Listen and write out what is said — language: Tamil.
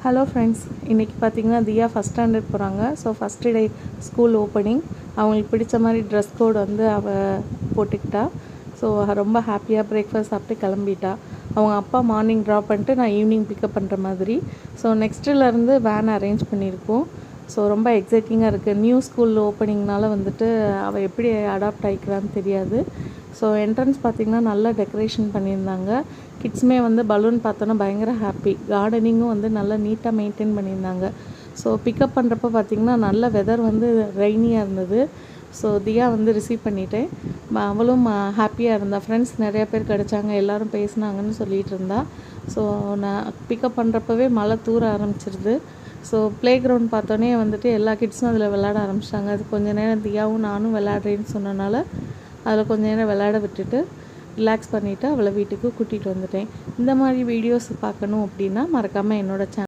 ஹலோ ஃப்ரெண்ட்ஸ், இன்றைக்கி பார்த்திங்கன்னா தியா ஃபஸ்ட் ஸ்டாண்டர்ட் போகிறாங்க. So first day school opening. அவங்களுக்கு பிடிச்ச மாதிரி ட்ரெஸ் கோட் வந்து அவள் போட்டுக்கிட்டா. ஸோ ரொம்ப ஹாப்பியாக பிரேக்ஃபாஸ்ட் சாப்பிட்டு கிளம்பிட்டா. அவங்க அப்பா மார்னிங் ட்ராப் பண்ணிட்டு நான் ஈவினிங் பிக்கப் பண்ணுற மாதிரி. ஸோ நெக்ஸ்ட்டிலேருந்து வேன் அரேஞ்ச் பண்ணியிருக்கோம். ஸோ ரொம்ப எக்ஸைட்டிங்காக இருக்குது. நியூ ஸ்கூல் ஓப்பனிங்னால வந்துட்டு அவள் எப்படி அடாப்ட் ஆகிக்கிறான்னு தெரியாது. ஸோ என்ட்ரன்ஸ் பார்த்திங்கன்னா நல்லா டெக்கரேஷன் பண்ணியிருந்தாங்க. கிட்ஸுமே வந்து பலூன் பார்த்தோன்னா பயங்கர ஹாப்பி. கார்டனிங்கும் வந்து நல்லா நீட்டாக மெயின்டைன் பண்ணியிருந்தாங்க. ஸோ பிக்கப் பண்ணுறப்போ பார்த்திங்கன்னா நல்ல வெதர் வந்து ரெய்னியாக இருந்தது. ஸோ தியா வந்து ரிசீவ் பண்ணிட்டேன். அவளும் ஹாப்பியாக இருந்தா. ஃப்ரெண்ட்ஸ் நிறையா பேர் கிடச்சாங்க, எல்லோரும் பேசினாங்கன்னு சொல்லிகிட்டு இருந்தா. ஸோ நான் பிக்கப் பண்ணுறப்பவே மழை தூர ஆரம்பிச்சிருது. ஸோ ப்ளே கிரவுண்ட் பார்த்தோன்னே வந்துட்டு எல்லா கிட்ஸும் அதில் விளையாட ஆரம்பிச்சிட்டாங்க. அது கொஞ்சம் நேரம் தியாவும் நானும் விளையாடுறேன்னு சொன்னனால அதில் கொஞ்சம் நேரம் விளையாட விட்டுட்டு ரிலாக்ஸ் பண்ணிவிட்டு அவளை வீட்டுக்கு கூட்டிகிட்டு வந்துட்டேன். இந்த மாதிரி வீடியோஸ் பார்க்கணும் அப்படின்னா மறக்காமல் என்னோடய சேனல்